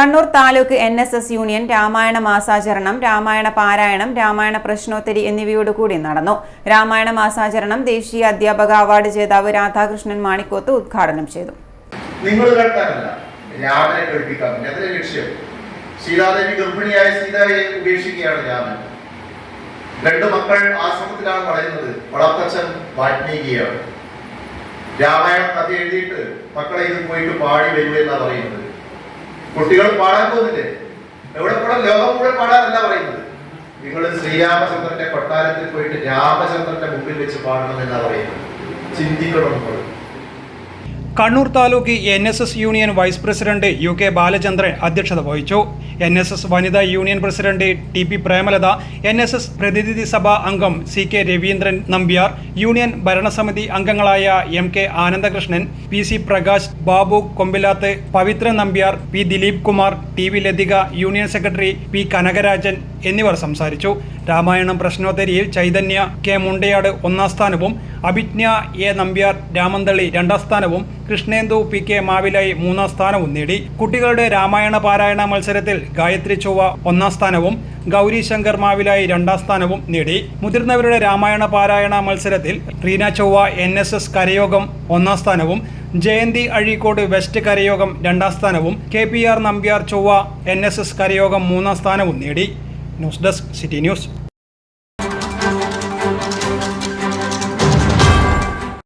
Kannur taluk NSS union Ramayana മാസാചരണം, Ramayana പാരായണം, രാമായണ പ്രശ്നോത്തരി എന്നിവയോടുകൂടി നടന്നു. രാമായണ മാസാചരണം ദേശീയ അധ്യാപക അവാർഡ് ജേതാവ് രാധാകൃഷ്ണൻ മാണിക്കോത്ത് ഉദ്ഘാടനം ചെയ്തു. സീതാദേവി ഗർഭിണിയായ സീതയെ ഉപേക്ഷിക്കുകയാണ് രാമൻ. രണ്ടു മക്കൾ ആശ്രമത്തിലാണ് വളരുന്നത്. വളർത്തച്ഛൻ വാൽമീകിയാണ്. രാമായണം കഥ എഴുതിയിട്ട് മക്കളെ ഇത് പോയിട്ട് പാടി വരുമെന്നാ പറയുന്നത്. കുട്ടികൾ പാടാൻ പോകുന്നില്ലേ? എവിടെ കൂടെ ലോകം കൂടെ പാടാനല്ല പറയുന്നത്. നിങ്ങൾ ശ്രീരാമചന്ദ്രന്റെ കൊട്ടാരത്തിൽ പോയിട്ട് രാമചന്ദ്രന്റെ മുമ്പിൽ വെച്ച് പാടണമെന്നാ പറയുന്നത്. ചിന്തിക്കണം നമ്മൾ. Kannur taluk NSS union vice president UK Balachandran അധ്യക്ഷത വഹിച്ചു. NSS വനിതാ union president TP Premalatha, NSS പ്രതിനിധി സഭാ അംഗം CK രവീന്ദ്രൻ നമ്പ്യാർ, യൂണിയൻ ഭരണസമിതി അംഗങ്ങളായ MK Anandakrishnan, PC Prakash, Babu Kombilath, Pavithran Nambiar, P Dileep Kumar, TV Lathika, union secretary P Kanakarajan എന്നിവർ സംസാരിച്ചു. രാമായണം പ്രശ്നോത്തരിയിൽ ചൈതന്യ K മുണ്ടയാട് 1ാം സ്ഥാനവും, അഭിജ്ഞ A നമ്പ്യാർ രാമന്തളി 2ാം സ്ഥാനവും, കൃഷ്ണേന്ദു PK മാവിലായി 3ാം സ്ഥാനവും നേടി. കുട്ടികളുടെ രാമായണ പാരായണ മത്സരത്തിൽ ഗായത്രി ചൊവ്വ 1ാം സ്ഥാനവും, ഗൗരി ശങ്കർ മാവിലായി 2ാം സ്ഥാനവും നേടി. മുതിർന്നവരുടെ രാമായണ പാരായണ മത്സരത്തിൽ റീന ചൊവ്വ NSS കരയോഗം 1ാം സ്ഥാനവും, ജയന്തി അഴീക്കോട് വെസ്റ്റ് കരയോഗം 2ാം സ്ഥാനവും, KPR നമ്പ്യാർ ചൊവ്വ NSS കരയോഗം 3ാം സ്ഥാനവും നേടി. News desk city news.